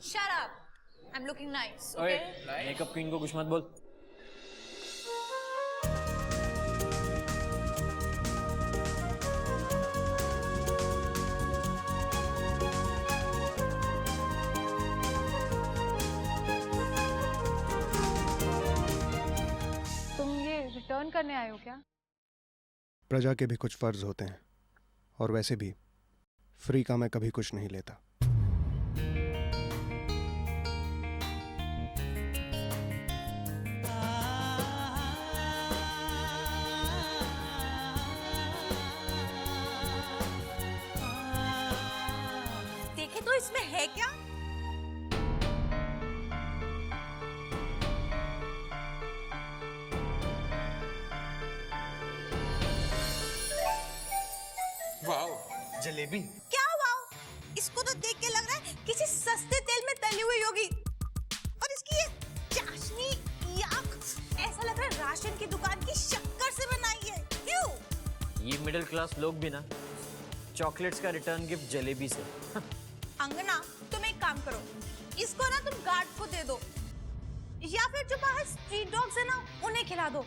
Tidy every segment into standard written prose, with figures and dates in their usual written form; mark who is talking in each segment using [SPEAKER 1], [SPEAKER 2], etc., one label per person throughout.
[SPEAKER 1] Shut up. I'm looking nice.
[SPEAKER 2] ओए,
[SPEAKER 1] Okay.
[SPEAKER 2] Makeup queen को कुछ मत बोल।
[SPEAKER 3] तुम ये रिटर्न करने आए हो क्या?
[SPEAKER 4] प्रजा के भी कुछ फर्ज होते हैं, और वैसे भी फ्री का मैं कभी कुछ नहीं लेता।
[SPEAKER 1] देखे तो इसमें है क्या?
[SPEAKER 5] वाओ, जलेबी।
[SPEAKER 1] क्या वाओ? इसको तो देख के लग रहा है किसी सस्ते तेल में तली हुई होगी। और इसकी ये चाशनी, याक, ऐसा लग रहा है राशन की दुकान की शक्कर से बनाई है। क्यों?
[SPEAKER 2] ये मिडिल क्लास लोग भी ना चॉकलेट्स का रिटर्न गिफ्ट जलेबी से।
[SPEAKER 1] अंगना, तुम एक काम करो, इसको ना तुम गार्ड को दे दो, या फिर जो बाहर स्ट्रीट डॉग्स है ना उन्हें खिला दो।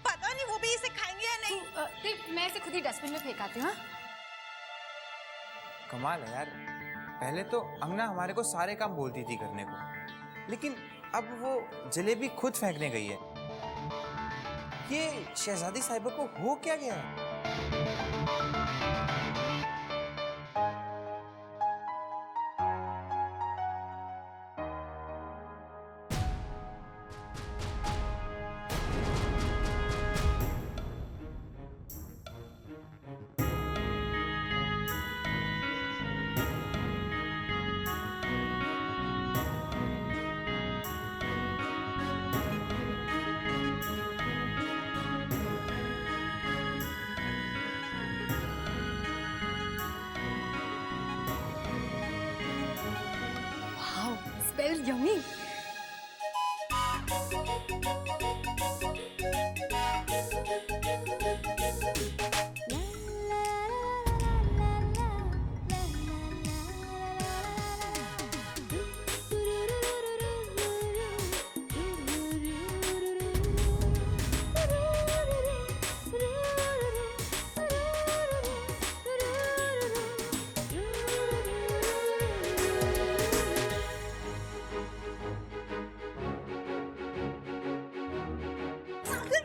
[SPEAKER 1] पता नहीं वो भी इसे खाएंगे या नहीं।
[SPEAKER 3] मैं इसे खुद ही डस्टबिन में फेंक आती हूँ।
[SPEAKER 5] कमाल है यार, पहले तो अंगना हमारे को सारे काम बोलती थी करने को, लेकिन अब वो जलेबी खुद फेंकने गई है। ये शहजादी साहिबा को हो क्या गया है?
[SPEAKER 3] Wow, smells yummy.
[SPEAKER 1] सागर,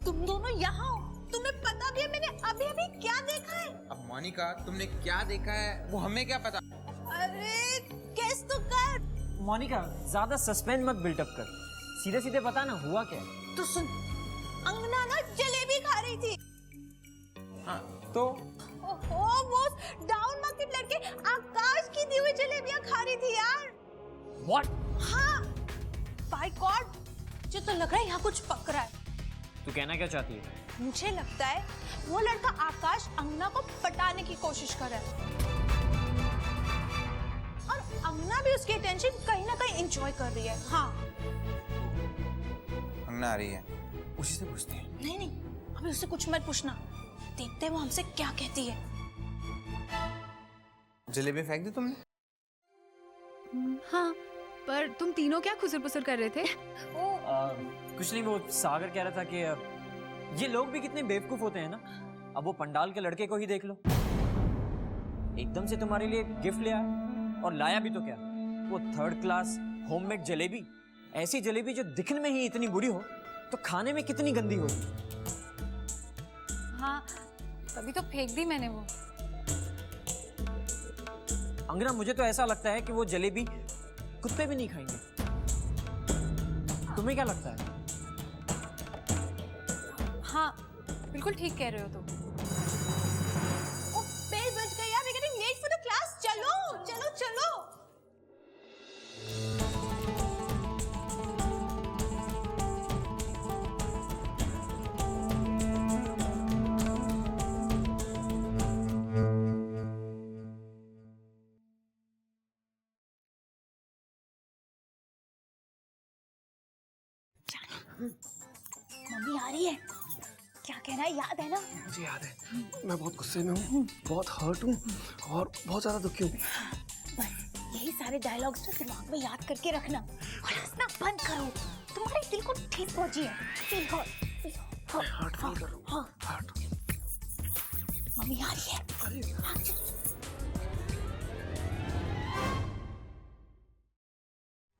[SPEAKER 1] तुम दोनों यहाँ हो। तुम्हें पता भी है मैंने अभी अभी क्या देखा है?
[SPEAKER 5] अब मोनिका, तुमने क्या देखा है वो हमें क्या पता?
[SPEAKER 1] अरे गेस तो कर।
[SPEAKER 2] मोनिका, ज्यादा सस्पेंस मत बिल्डअप कर, सीधे सीधे बता ना हुआ क्या है।
[SPEAKER 1] तो सुन, अंगना ना जलेबी खा रही थी।
[SPEAKER 5] हाँ, तो
[SPEAKER 1] ओहो, वो डाउन मार्केट लड़के आकाश की दी हुई जलेबियां खा रही थी यार।
[SPEAKER 2] What?
[SPEAKER 1] हाँ, बाय गॉड, मुझे तो लग रहा है यहाँ कुछ पक रहा है।
[SPEAKER 2] तू कहना क्या चाहती है?
[SPEAKER 1] मुझे लगता है वो लड़का आकाश अंगना को पटाने की कोशिश कर रहा है, और अंगना भी उसकी अटेंशन कहीं ना कहीं एंजॉय कर रही है। हाँ,
[SPEAKER 5] अंगना आ रही है, उसी से पूछते हैं।
[SPEAKER 1] नहीं नहीं, अभी उससे कुछ मत पूछना, देखते हैं वो हमसे क्या कहती है।
[SPEAKER 5] जलेबी फेंक दी तुमने?
[SPEAKER 3] हाँ, पर तुम तीनों क्या खुसर-पुसर कर रहे थे?
[SPEAKER 2] कुछ नहीं, वो सागर कह रहा था कि ये लोग भी कितने बेवकूफ होते हैं ना। अब वो पंडाल के लड़के को ही देख लो, एकदम से तुम्हारे लिए गिफ्ट ले आया, और लाया भी तो क्या, वो 3rd क्लास होममेड जलेबी। ऐसी जलेबी जो दिखने में ही इतनी बुरी हो तो खाने में कितनी गंदी हो।
[SPEAKER 3] हाँ, तभी तो फेंक दी मैंने वो।
[SPEAKER 2] अंगना, मुझे तो ऐसा लगता है कि वो जलेबी कुत्ते भी नहीं खाएंगे। तुम्हें क्या लगता है?
[SPEAKER 3] हाँ, बिल्कुल ठीक कह रहे हो तुम।
[SPEAKER 1] ओ, बेल बज गई यार, we getting late for the class. चलो चलो चलो। मम्मी आ रही है, क्या कह रहा है याद है ना?
[SPEAKER 4] मुझे याद है, मैं बहुत गुस्से में हूँ, बहुत हर्ट हूँ और बहुत ज़्यादा दुखी हूँ।
[SPEAKER 1] बस यही सारे डायलॉग्स ना दिमाग में याद करके रखना और हंसना बंद करो। तुम्हारे दिल को ठेस पहुंची है। फील हाँ। मम्मी आ रही है। हाँ, चल।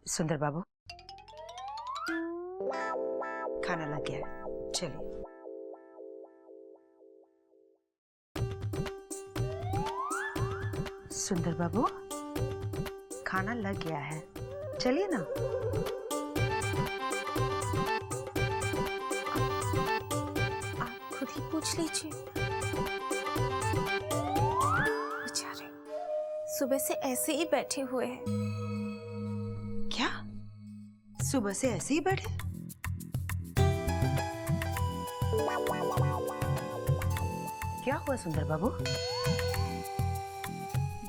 [SPEAKER 6] सुंदर बाबू, खाना लग गया है, चलिए। सुंदर बाबू, खाना लग गया है, चलिए ना।
[SPEAKER 1] आप खुद ही पूछ लीजिए। बेचारे सुबह से ऐसे ही बैठे हुए हैं।
[SPEAKER 6] क्या सुबह से ऐसे ही बैठे? क्या हुआ सुंदर बाबू?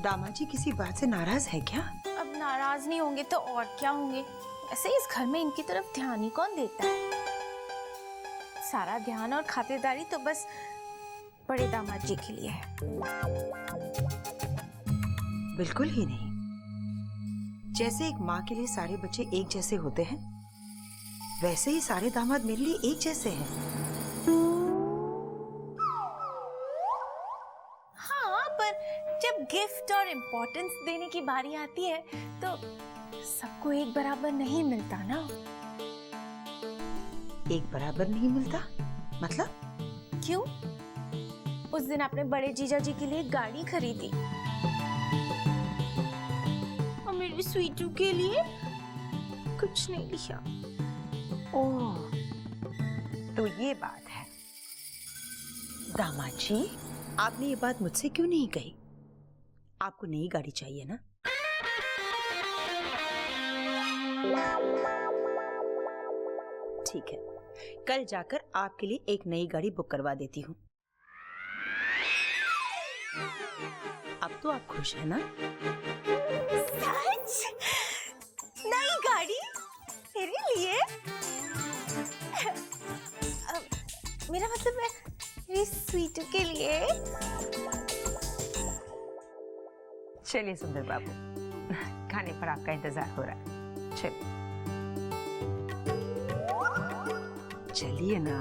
[SPEAKER 6] दामाद जी किसी बात से नाराज है क्या?
[SPEAKER 1] अब नाराज नहीं होंगे तो और क्या होंगे। ऐसे इस घर में इनकी तरफ ध्यान ही कौन देता है। सारा ध्यान और खातिरदारी तो बस बड़े दामाद जी के लिए है।
[SPEAKER 6] बिल्कुल ही नहीं। जैसे एक माँ के लिए सारे बच्चे एक जैसे होते हैं, वैसे ही सारे दामाद मेरे लिए एक जैसे हैं।
[SPEAKER 1] हाँ, पर जब गिफ्ट और इम्पोर्टेंस देने की बारी आती है तो सबको एक बराबर नहीं मिलता ना।
[SPEAKER 6] एक बराबर नहीं मिलता मतलब?
[SPEAKER 1] क्यों? उस दिन आपने बड़े जीजा जी के लिए गाड़ी खरीदी और मेरी स्वीटू के लिए कुछ नहीं लिया।
[SPEAKER 6] ओह, तो ये बात है। दामाद जी, आपने ये बात मुझसे क्यों नहीं कही? आपको नई गाड़ी चाहिए ना? ठीक है, कल जाकर आपके लिए एक नई गाड़ी बुक करवा देती हूँ। अब तो आप खुश है ना?
[SPEAKER 1] सच? नई गाड़ी मेरे लिए? मेरा मतलब है मेरी स्वीटू के लिए।
[SPEAKER 6] चलिए सुंदर बाबू, खाने पर आपका इंतजार हो रहा है। चलिए चलिए ना।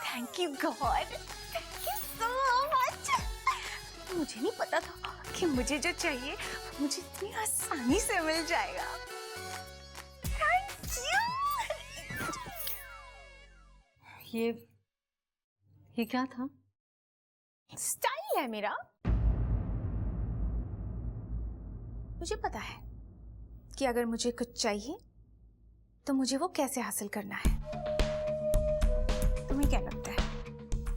[SPEAKER 1] Thank you God, thank you so much. मुझे नहीं पता था कि मुझे जो चाहिए मुझे इतनी आसानी से मिल जाएगा। Thank you.
[SPEAKER 3] ये क्या था?
[SPEAKER 1] स्टाइल है मेरा। मुझे पता है कि अगर मुझे कुछ चाहिए तो मुझे वो कैसे हासिल करना है। तुम्हें क्या लगता है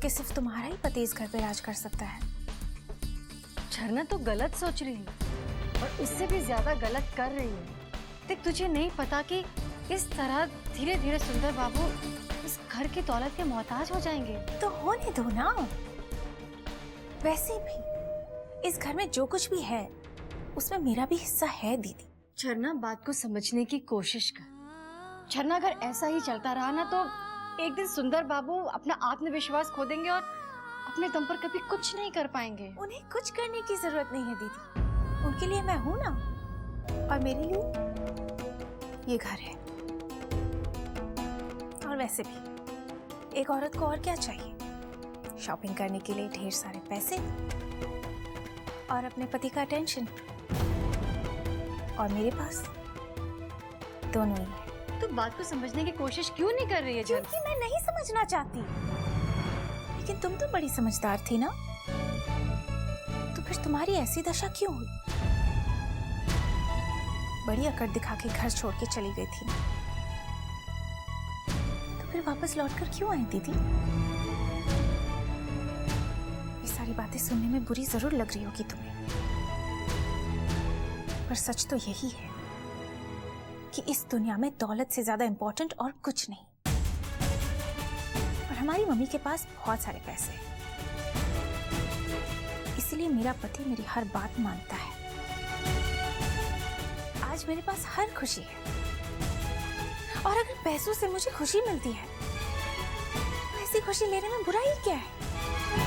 [SPEAKER 1] कि सिर्फ तुम्हारा ही पति इस घर पे राज कर सकता है?
[SPEAKER 3] झरना तो गलत सोच रही है और उससे भी ज्यादा गलत कर रही है। देख, तुझे नहीं पता कि इस तरह धीरे धीरे सुंदर बाबू इस घर की दौलत के मोहताज हो जाएंगे।
[SPEAKER 1] तो होने दो ना। वैसे भी इस घर में जो कुछ भी है उसमें मेरा भी हिस्सा है दीदी।
[SPEAKER 3] झरना, बात को समझने की कोशिश कर। झरना, अगर ऐसा ही चलता रहा ना तो एक दिन सुंदर बाबू अपना आत्मविश्वास खो देंगे और अपने दम पर कभी कुछ नहीं कर पाएंगे।
[SPEAKER 1] उन्हें कुछ करने की जरूरत नहीं है दीदी, उनके लिए मैं हूं ना, और मेरे लिए ये घर है। और वैसे भी एक औरत को और क्या चाहिए? शॉपिंग करने के लिए ढेर सारे पैसे और अपने पति का अटेंशन, और मेरे पास दोनों ही है।
[SPEAKER 3] तो बात को समझने की कोशिश क्यों नहीं कर रही है झरना?
[SPEAKER 1] क्योंकि मैं नहीं समझना चाहती। लेकिन तुम तो बड़ी समझदार थी ना, तो फिर तुम्हारी ऐसी दशा क्यों हुई? बड़ी अकड़ दिखा के घर छोड़ के चली गई थी ना, तो फिर वापस लौटकर क्यों आई दीदी? ये सारी बातें सुनने में बुरी जरूर लग रही होगी तुम्हें, पर सच तो यही है कि इस दुनिया में दौलत से ज्यादा इंपॉर्टेंट और कुछ नहीं। और हमारी मम्मी के पास बहुत सारे पैसे हैं, इसलिए मेरा पति मेरी हर बात मानता है। आज मेरे पास हर खुशी है, और अगर पैसों से मुझे खुशी मिलती है तो ऐसी खुशी लेने में बुराई क्या है?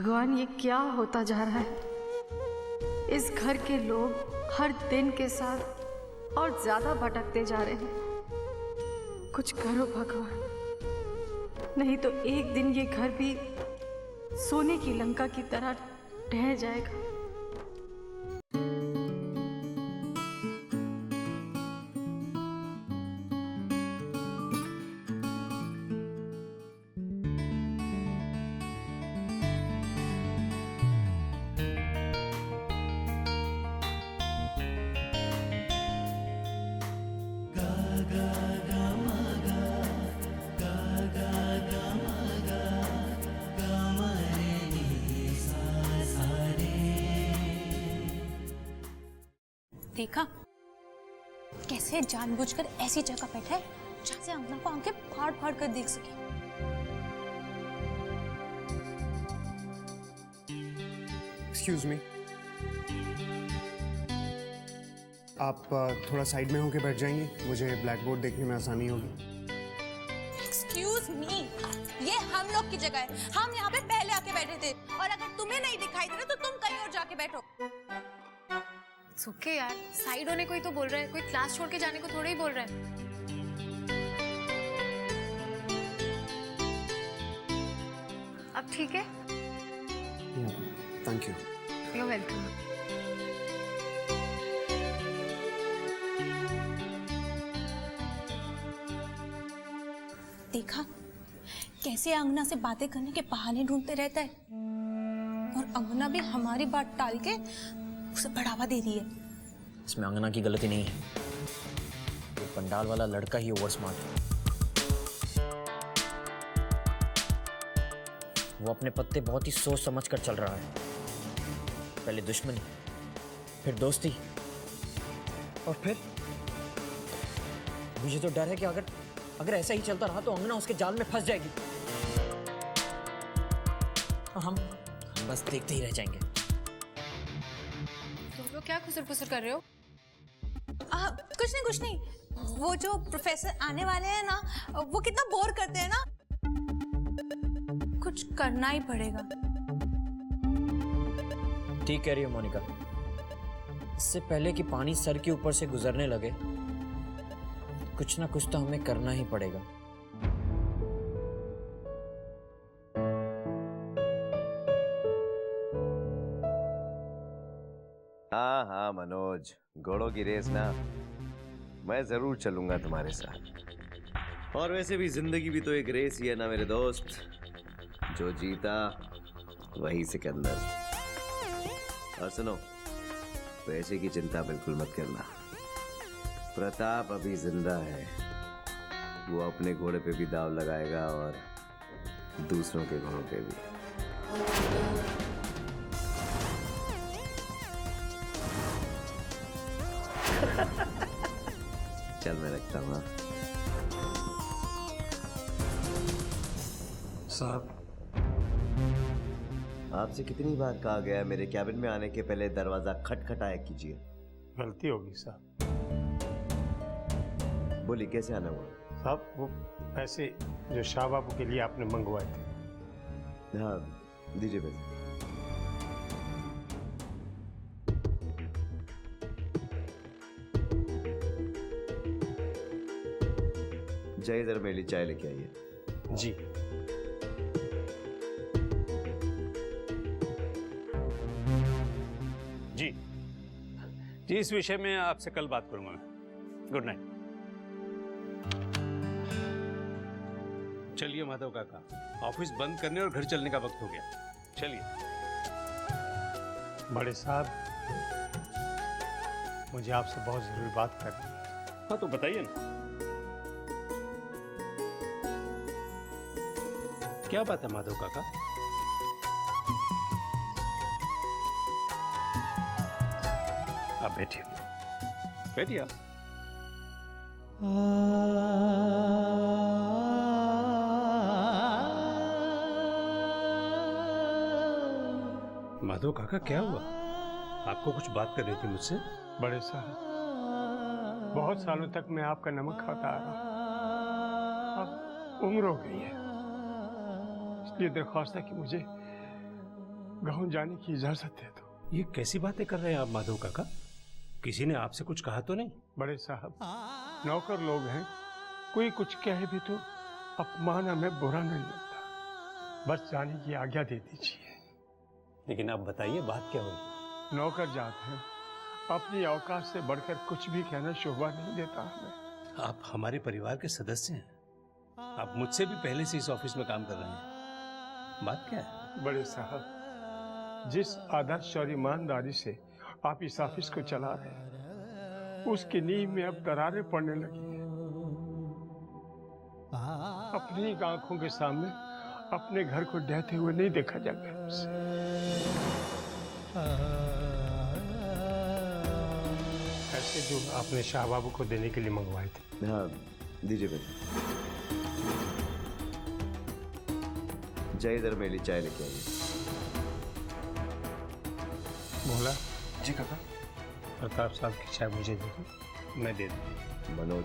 [SPEAKER 3] भगवान, ये क्या होता जा रहा है? इस घर के लोग हर दिन के साथ और ज्यादा भटकते जा रहे हैं। कुछ करो भगवान, नहीं तो एक दिन ये घर भी सोने की लंका की तरह ढह जाएगा।
[SPEAKER 1] देखा कैसे जानबूझकर ऐसी जगह बैठा है जहां से अंगना को आंखें फाड़ फाड़ कर देख सके।
[SPEAKER 4] एक्सक्यूज मी, आप थोड़ा साइड में होके बैठ जाएंगी, मुझे ब्लैक बोर्ड देखने में आसानी होगी।
[SPEAKER 1] एक्सक्यूज मी, ये हम लोग की जगह है, हम यहाँ पे पहले आके बैठे थे और अगर तुम्हें नहीं दिखाई दे रहा तो तुम कहीं और जाके बैठो।
[SPEAKER 3] सुखे यार, साइड होने को ही तो बोल रहा है, कोई क्लास छोड़ के जाने को थोड़ा ही बोल रहा है। अब ठीक है?
[SPEAKER 4] Thank you.
[SPEAKER 3] You welcome.
[SPEAKER 1] देखा कैसे अंगना से बातें करने के बहाने ढूंढते रहता है और अंगना भी हमारी बात टाल के उसे बढ़ावा दे रही है।
[SPEAKER 2] इसमें अंगना की गलती नहीं है, ये पंडाल वाला लड़का ही ओवर स्मार्ट है। वो अपने पत्ते बहुत ही सोच समझ कर चल रहा है। पहले दुश्मनी, फिर दोस्ती, और फिर मुझे तो डर है कि अगर ऐसा ही चलता रहा तो अंगना उसके जाल में फंस जाएगी और हम बस देखते ही रह जाएंगे।
[SPEAKER 3] तुम लोग क्या खुसर-फुसर कर रहे हो?
[SPEAKER 1] कुछ नहीं, वो जो प्रोफेसर आने वाले हैं ना, वो कितना बोर करते हैं ना, कुछ करना ही पड़ेगा।
[SPEAKER 2] ठीक कह रही हो मोनिका, इससे पहले कि पानी सर के ऊपर से गुजरने लगे कुछ ना कुछ तो हमें करना ही पड़ेगा।
[SPEAKER 7] हाँ हाँ मनोज, घोड़ों की रेस ना, मैं जरूर चलूंगा तुम्हारे साथ। और वैसे भी जिंदगी भी तो एक रेस ही है ना मेरे दोस्त, जो जीता वही सिकंदर। और सुनो, पैसे की चिंता बिल्कुल मत करना, प्रताप अभी जिंदा है, वो अपने घोड़े पे भी दाव लगाएगा और दूसरों के घोड़ों पे भी। चल मैं रखता हूँ।
[SPEAKER 8] साहब,
[SPEAKER 7] आपसे कितनी बार कहा गया है मेरे कैबिन में आने के पहले दरवाजा खटखटाया कीजिए।
[SPEAKER 8] गलती होगी साहब।
[SPEAKER 7] बोली कैसे आना हुआ?
[SPEAKER 8] साहब वो पैसे जो शाह बाबू के लिए आपने मंगवाए थे।
[SPEAKER 7] हाँ दीजिए पैसे। जय जरा मेरे लिए चाय लेके आइए।
[SPEAKER 8] जी। जी जी, इस विषय में आपसे कल बात करूंगा मैं। Good night. चलिए माधव काका, ऑफिस बंद करने और घर चलने का वक्त हो गया। चलिए। बड़े साहब, मुझे आपसे बहुत जरूरी बात करनी है। हाँ तो बताइए ना। क्या बात है माधव काका? आप बैठिए, बैठिए आप। माधव काका क्या हुआ? आपको कुछ बात करनी थी मुझसे? बड़े साहब, बहुत सालों तक मैं आपका नमक खाता आ रहा, अब उम्र हो गई है, इसलिए दरख्वास्त है कि मुझे गांव जाने की इजाजत दे दो।
[SPEAKER 9] ये कैसी बातें कर रहे हैं आप माधव काका? किसी ने आपसे कुछ कहा तो नहीं?
[SPEAKER 8] बड़े साहब, नौकर लोग हैं, कोई कुछ कहे भी तो अपमान हमें बुरा नहीं लगता। बस जाने की आज्ञा दे दीजिए।
[SPEAKER 9] लेकिन आप बताइए बात क्या हुई?
[SPEAKER 8] नौकर जात हैं, अपनी औकात से बढ़कर कुछ भी कहना शोभा नहीं देता हमें।
[SPEAKER 9] आप हमारे परिवार के सदस्य हैं, आप मुझसे भी पहले से इस ऑफिस में काम कर रहे हैं। बात क्या है?
[SPEAKER 8] बड़े साहब, जिस आदर्श और ईमानदारी से आप इस ऑफिस को चला रहे हैं, उसकी नींव में अब दरारें पड़ने लगी हैं। अपनी आंखों के सामने अपने घर को ढहते हुए नहीं देखा जाता हमसे। ऐसे जो आपने शाह बाबू को देने के लिए मंगवाए थे।
[SPEAKER 7] हाँ, दीजिए बेटा। जय इधर मेरी चाय लेके आइए।
[SPEAKER 8] बोला
[SPEAKER 5] जी काका।
[SPEAKER 8] प्रताप साहब की चाय मुझे दे दो, मैं दे दूँ।
[SPEAKER 7] मनोज,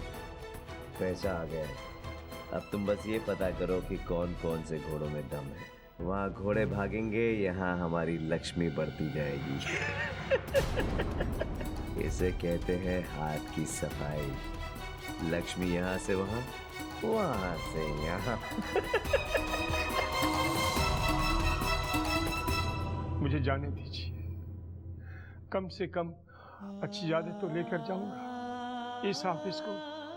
[SPEAKER 7] पैसा आ गया है, अब तुम बस ये पता करो कि कौन कौन से घोड़ों में दम है। वहाँ घोड़े भागेंगे, यहाँ हमारी लक्ष्मी बढ़ती जाएगी। इसे कहते हैं हाथ की सफाई। लक्ष्मी यहाँ से वहाँ, वहाँ से यहाँ।
[SPEAKER 8] मुझे जाने दीजिए, कम से कम अच्छी यादें तो लेकर जाऊंगा। इस ऑफिस को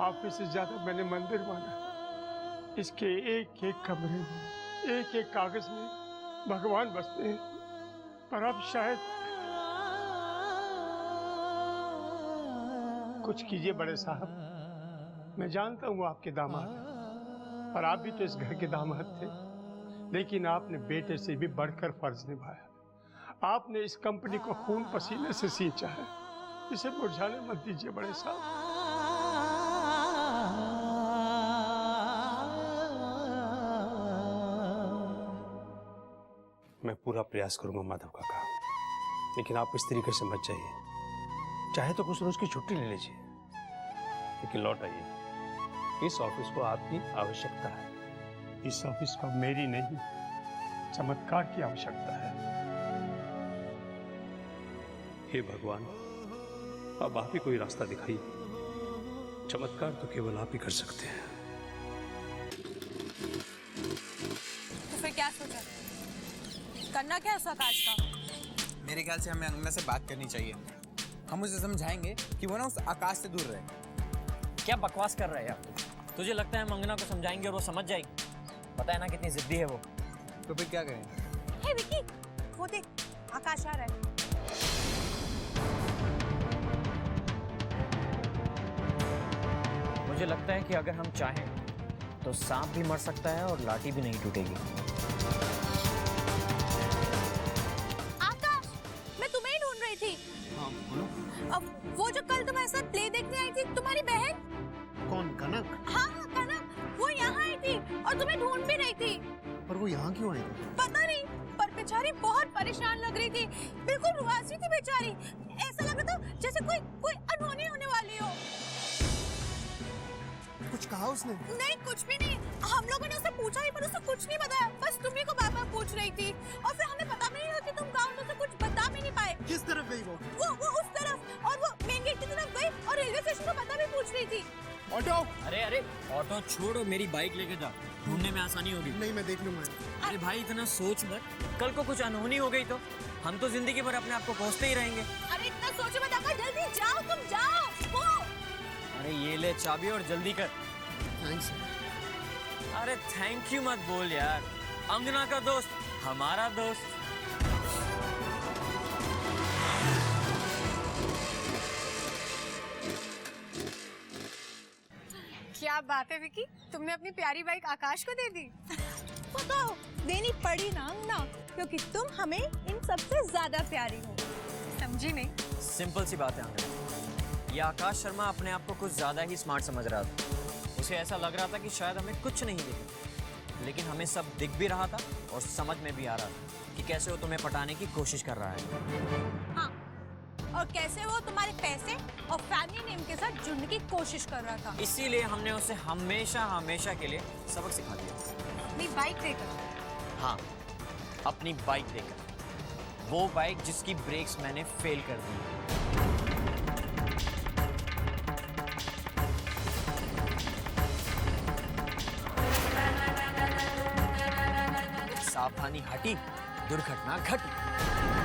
[SPEAKER 8] ऑफिस से ज्यादा मैंने मंदिर माना। इसके एक एक कमरे में, एक एक कागज में भगवान बसते हैं, पर अब शायद कुछ कीजिए बड़े साहब। मैं जानता हूँ आपके दामाद हैं, और आप भी तो इस घर के दामाद थे, लेकिन आपने बेटे से भी बढ़कर फर्ज निभाया। आपने इस कंपनी को खून पसीने से सींचा है, इसे मुरझाने मत दीजिए बड़े साहब।
[SPEAKER 9] मैं पूरा प्रयास करूंगा माधव काका, लेकिन आप इस तरीके से मत जाइए। चाहे तो कुछ रोज की छुट्टी ले लीजिए, लेकिन लौट आइए। इस ऑफिस को आपकी आवश्यकता है।
[SPEAKER 8] इस ऑफिस को मेरी नहीं, चमत्कार की आवश्यकता है।
[SPEAKER 9] हे भगवान, अब आप ही कोई रास्ता दिखाइए। चमत्कार तो केवल आप ही कर सकते हैं।
[SPEAKER 1] तो फिर क्या सोचा, करना क्या है उस आकाश का?
[SPEAKER 5] मेरे ख्याल से हमें अंगना से बात करनी चाहिए। हम उसे समझाएंगे कि वो ना उस आकाश से दूर रहे।
[SPEAKER 2] क्या बकवास कर रहा है यार? तुझे लगता है हम अंगना को समझाएंगे और वो समझ जाएगी? पता है ना कितनी जिद्दी है वो।
[SPEAKER 5] तो फिर क्या करें?
[SPEAKER 1] हे विकी, वो देख, आकाश आ रहा है।
[SPEAKER 2] मुझे लगता है कि अगर हम चाहें तो सांप भी मर सकता है और लाठी भी नहीं टूटेगी।
[SPEAKER 1] आकाश, मैं तुम्हें ही ढूंढ रही थी।
[SPEAKER 4] हाँ बोलो।
[SPEAKER 1] अब वो जो कल तुम्हारे साथ प्ले देखने आई थी, तुम्हारी बहन।
[SPEAKER 4] कौन, कनक?
[SPEAKER 1] हाँ कनक, वो यहाँ आई थी और तुम्हें ढूंढ भी रही थी।
[SPEAKER 4] पर वो यहाँ क्यों आई थी?
[SPEAKER 1] पता नहीं, पर बेचारी बहुत परेशान लग रही थी, बिल्कुल रुआसी थी बेचारी। ऐसा लग रहा था जैसे कोई अनहोनी होने वाली हो।
[SPEAKER 4] कुछ कहा उसने?
[SPEAKER 1] नहीं, कुछ भी नहीं। हम लोगों ने उसे पूछा ही, पर उसे कुछ नहीं बताया। बस तुम्ही को बार-बार पूछ रही थी, और फिर हमें पता भी नहीं लगा कि तुम गाँव में उसे कुछ बता भी नहीं पाए।
[SPEAKER 4] किस तरफ गई वो?
[SPEAKER 1] वो उस तरफ, और वो मेन गेट की तरफ गई और रेलवे स्टेशन का पता भी पूछ रही थी।
[SPEAKER 4] ऑटो?
[SPEAKER 2] अरे अरे, ऑटो छोड़ो, मेरी बाइक लेके जा, ढूंढने में आसानी होगी।
[SPEAKER 4] नहीं, मैं देख लूंगा।
[SPEAKER 2] अरे भाई, इतना सोच मत। कल को कुछ अनहोनी हो गई तो हम तो जिंदगी भर अपने आप को कोसते ही रहेंगे।
[SPEAKER 1] अरे इतना सोचे मत आकाश, जल्दी जाओ, तुम जाओ। वो
[SPEAKER 2] अरे ये ले चाबी और जल्दी कर।
[SPEAKER 4] थैंक्स।
[SPEAKER 2] अरे थैंक यू मत बोल यार, अंगना का दोस्त हमारा दोस्त।
[SPEAKER 3] क्या बात है विकी, तुमने अपनी प्यारी बाइक आकाश को दे दी?
[SPEAKER 1] बताओ, देनी पड़ी ना अंगना, क्योंकि तुम हमें इन सबसे ज्यादा प्यारी हो।
[SPEAKER 3] समझी नहीं?
[SPEAKER 2] सिंपल सी बात है अंगना, ये आकाश शर्मा अपने आप को कुछ ज्यादा ही स्मार्ट समझ रहा था। उसे ऐसा लग रहा था कि शायद हमें कुछ नहीं दिखे, लेकिन हमें सब दिख भी रहा था और समझ में भी आ रहा था कि कैसे वो तुम्हें पटाने की कोशिश कर रहा है।
[SPEAKER 1] हाँ, और कैसे वो तुम्हारे पैसे और फैमिली नेम के साथ जुड़ने की कोशिश कर रहा था।
[SPEAKER 2] इसीलिए हमने उसे हमेशा हमेशा के लिए सबक सिखा दिया।
[SPEAKER 3] अपनी बाइक देकर?
[SPEAKER 2] हाँ, अपनी बाइक देकर। वो बाइक जिसकी ब्रेक्स मैंने फेल कर दी। सावधानी हटी, दुर्घटना घटी।